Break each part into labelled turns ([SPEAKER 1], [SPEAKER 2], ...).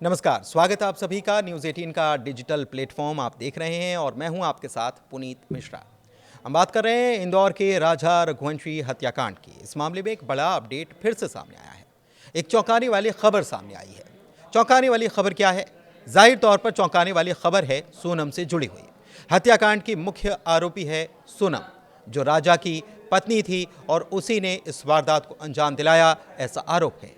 [SPEAKER 1] नमस्कार, स्वागत है आप सभी का न्यूज़ 18 का डिजिटल प्लेटफॉर्म आप देख रहे हैं और मैं हूं आपके साथ पुनीत मिश्रा। हम बात कर रहे हैं इंदौर के राजा रघुवंशी हत्याकांड की। इस मामले में एक बड़ा अपडेट फिर से सामने आया है। एक चौंकाने वाली खबर सामने आई है। चौंकाने वाली खबर क्या है? जाहिर तौर पर चौंकाने वाली खबर है सोनम से जुड़ी हुई। हत्याकांड की मुख्य आरोपी है सोनम, जो राजा की पत्नी थी और उसी ने इस वारदात को अंजाम दिलाया, ऐसा आरोप है।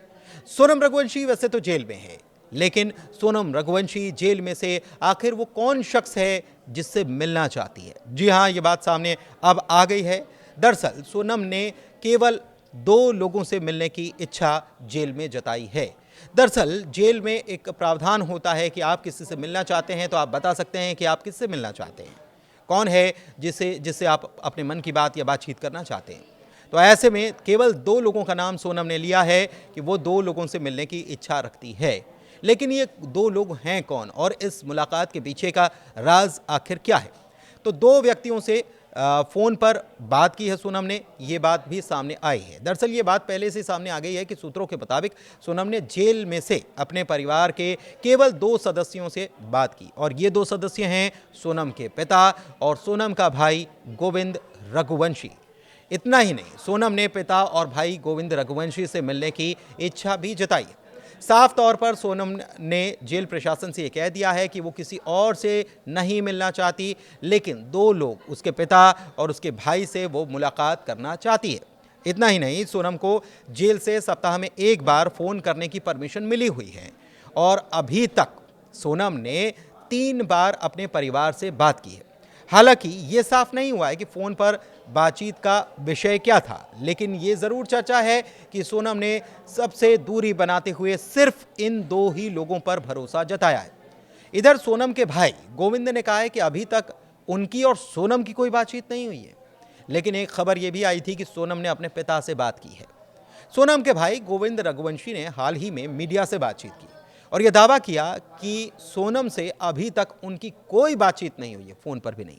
[SPEAKER 1] सोनम रघुवंशी वैसे तो जेल में है, लेकिन सोनम रघुवंशी जेल में से आखिर वो कौन शख्स है जिससे मिलना चाहती है? जी हाँ, ये बात सामने अब आ गई है। दरअसल सोनम ने केवल 2 लोगों से मिलने की इच्छा जेल में जताई है। दरअसल जेल में एक प्रावधान होता है कि आप किसी से मिलना चाहते हैं तो आप बता सकते हैं कि आप किससे मिलना चाहते हैं, कौन है जिससे आप अपने मन की बात या बातचीत करना चाहते हैं। तो ऐसे में केवल 2 लोगों का नाम सोनम ने लिया है कि वो 2 लोगों से मिलने की इच्छा रखती है। लेकिन ये 2 लोग हैं कौन और इस मुलाकात के पीछे का राज आखिर क्या है? तो 2 व्यक्तियों से फ़ोन पर बात की है सोनम ने, ये बात भी सामने आई है। दरअसल ये बात पहले से सामने आ गई है कि सूत्रों के मुताबिक सोनम ने जेल में से अपने परिवार के केवल 2 सदस्यों से बात की और ये 2 सदस्य हैं सोनम के पिता और सोनम का भाई गोविंद रघुवंशी। इतना ही नहीं, सोनम ने पिता और भाई गोविंद रघुवंशी से मिलने की इच्छा भी जताई है। साफ तौर पर सोनम ने जेल प्रशासन से यह कह दिया है कि वो किसी और से नहीं मिलना चाहती, लेकिन 2 लोग, उसके पिता और उसके भाई से वो मुलाकात करना चाहती है। इतना ही नहीं, सोनम को जेल से सप्ताह में 1 बार फ़ोन करने की परमिशन मिली हुई है और अभी तक सोनम ने 3 बार अपने परिवार से बात की है। हालांकि ये साफ नहीं हुआ है कि फ़ोन पर बातचीत का विषय क्या था, लेकिन ये ज़रूर चर्चा है कि सोनम ने सबसे दूरी बनाते हुए सिर्फ इन 2 ही लोगों पर भरोसा जताया है। इधर सोनम के भाई गोविंद ने कहा है कि अभी तक उनकी और सोनम की कोई बातचीत नहीं हुई है, लेकिन एक खबर ये भी आई थी कि सोनम ने अपने पिता से बात की है। सोनम के भाई गोविंद रघुवंशी ने हाल ही में मीडिया से बातचीत की और यह दावा किया कि सोनम से अभी तक उनकी कोई बातचीत नहीं हुई है, फ़ोन पर भी नहीं।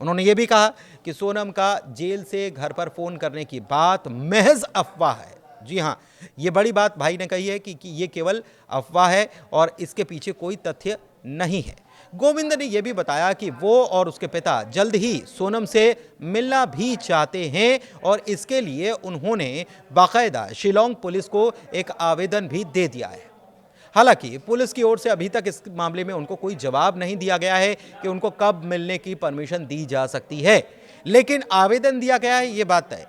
[SPEAKER 1] उन्होंने ये भी कहा कि सोनम का जेल से घर पर फ़ोन करने की बात महज अफवाह है। जी हाँ, ये बड़ी बात भाई ने कही है कि ये केवल अफवाह है और इसके पीछे कोई तथ्य नहीं है। गोविंद ने यह भी बताया कि वो और उसके पिता जल्द ही सोनम से मिलना भी चाहते हैं और इसके लिए उन्होंने बाकायदा शिलोंग पुलिस को एक आवेदन भी दे दिया है। हालांकि पुलिस की ओर से अभी तक इस मामले में उनको कोई जवाब नहीं दिया गया है कि उनको कब मिलने की परमिशन दी जा सकती है, लेकिन आवेदन दिया गया है, ये बात है।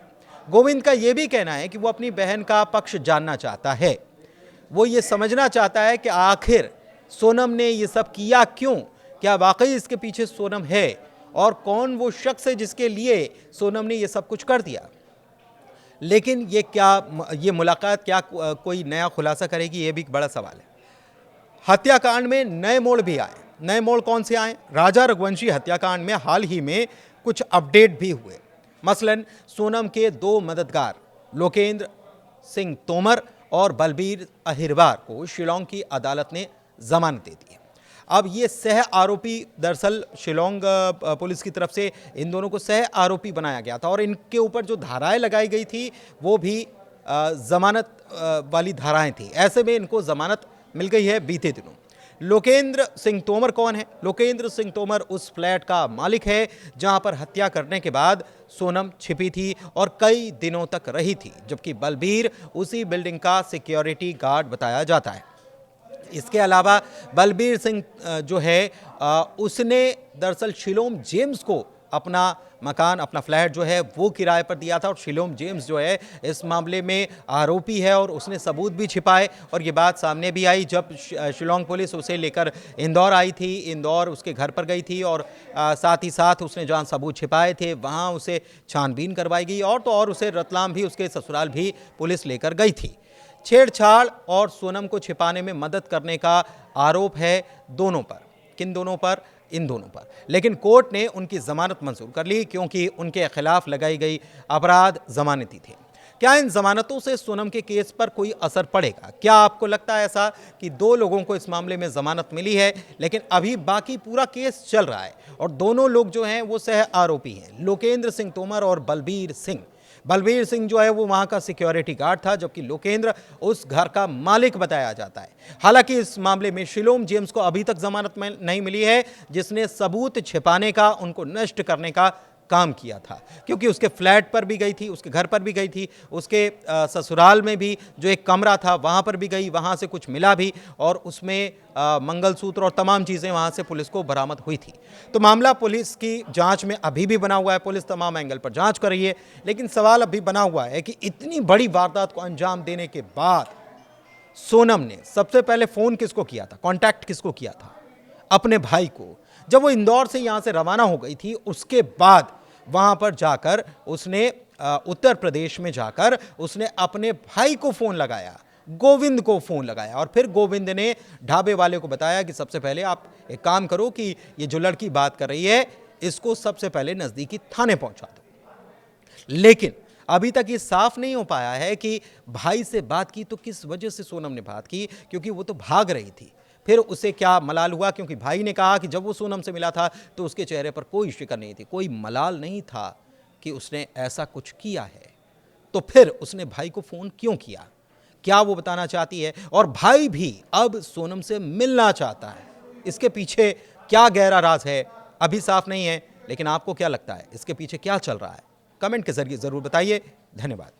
[SPEAKER 1] गोविंद का ये भी कहना है कि वो अपनी बहन का पक्ष जानना चाहता है। वो ये समझना चाहता है कि आखिर सोनम ने ये सब किया क्यों, क्या वाकई इसके पीछे सोनम है और कौन वो शख्स है जिसके लिए सोनम ने ये सब कुछ कर दिया। लेकिन ये मुलाकात क्या कोई नया खुलासा करेगी, ये भी एक बड़ा सवाल है। हत्याकांड में नए मोड़ भी आए। नए मोड़ कौन से आए? राजा रघुवंशी हत्याकांड में हाल ही में कुछ अपडेट भी हुए। मसलन सोनम के 2 मददगार लोकेंद्र सिंह तोमर और बलबीर अहिरवार को शिलोंग की अदालत ने जमानत दे दी है। अब ये सह आरोपी, दरअसल शिलोंग पुलिस की तरफ से इन दोनों को सह आरोपी बनाया गया था और इनके ऊपर जो धाराएं लगाई गई थी वो भी जमानत वाली धाराएं थी। ऐसे में इनको जमानत मिल गई है बीते दिनों। लोकेंद्र सिंह तोमर कौन है? लोकेंद्र सिंह तोमर उस फ्लैट का मालिक है जहां पर हत्या करने के बाद सोनम छिपी थी और कई दिनों तक रही थी, जबकि बलबीर उसी बिल्डिंग का सिक्योरिटी गार्ड बताया जाता है। इसके अलावा बलबीर सिंह जो है उसने दरअसल शिलोम जेम्स को अपना मकान, अपना फ्लैट जो है वो किराए पर दिया था और शिलोम जेम्स जो है इस मामले में आरोपी है और उसने सबूत भी छिपाए और ये बात सामने भी आई जब शिलोंग पुलिस उसे लेकर इंदौर आई थी। इंदौर उसके घर पर गई थी और साथ ही साथ उसने जहां सबूत छिपाए थे वहां उसे छानबीन करवाई गई और तो और उसे रतलाम भी, उसके ससुराल भी पुलिस लेकर गई थी। छेड़छाड़ और सोनम को छिपाने में मदद करने का आरोप है दोनों पर। किन दोनों पर? इन दोनों पर। लेकिन कोर्ट ने उनकी जमानत मंजूर कर ली क्योंकि उनके खिलाफ लगाई गई अपराध जमानती थे। क्या इन जमानतों से सोनम के केस पर कोई असर पड़ेगा? क्या आपको लगता है ऐसा कि 2 लोगों को इस मामले में जमानत मिली है लेकिन अभी बाकी पूरा केस चल रहा है और दोनों लोग जो हैं वो सह आरोपी हैं, लोकेंद्र सिंह तोमर और बलबीर सिंह। बलबीर सिंह जो है वो वहां का सिक्योरिटी गार्ड था, जबकि लोकेंद्र उस घर का मालिक बताया जाता है। हालांकि इस मामले में शिलोम जेम्स को अभी तक जमानत नहीं मिली है, जिसने सबूत छिपाने का, उनको नष्ट करने का काम किया था, क्योंकि उसके फ्लैट पर भी गई थी, उसके घर पर भी गई थी, उसके ससुराल में भी जो एक कमरा था वहां पर भी गई, वहां से कुछ मिला भी और उसमें मंगलसूत्र और तमाम चीज़ें वहां से पुलिस को बरामद हुई थी। तो मामला पुलिस की जांच में अभी भी बना हुआ है, पुलिस तमाम एंगल पर जांच कर रही है, लेकिन सवाल अभी बना हुआ है कि इतनी बड़ी वारदात को अंजाम देने के बाद सोनम ने सबसे पहले फोन किसको किया था, कांटेक्ट किसको किया था? अपने भाई को। जब वो इंदौर से यहां से रवाना हो गई थी, उसके बाद वहां पर जाकर उसने उत्तर प्रदेश में जाकर उसने अपने भाई को फोन लगाया, गोविंद को फोन लगाया, और फिर गोविंद ने ढाबे वाले को बताया कि सबसे पहले आप एक काम करो कि ये जो लड़की बात कर रही है इसको सबसे पहले नजदीकी थाने पहुंचा दो। लेकिन अभी तक ये साफ नहीं हो पाया है कि भाई से बात की तो किस वजह से सोनम ने बात की, क्योंकि वो तो भाग रही थी। फिर उसे क्या मलाल हुआ, क्योंकि भाई ने कहा कि जब वो सोनम से मिला था तो उसके चेहरे पर कोई शिकन नहीं थी, कोई मलाल नहीं था कि उसने ऐसा कुछ किया है। तो फिर उसने भाई को फोन क्यों किया, क्या वो बताना चाहती है? और भाई भी अब सोनम से मिलना चाहता है, इसके पीछे क्या गहरा राज है अभी साफ नहीं है। लेकिन आपको क्या लगता है इसके पीछे क्या चल रहा है? कमेंट के जरिए जरूर बताइए। धन्यवाद।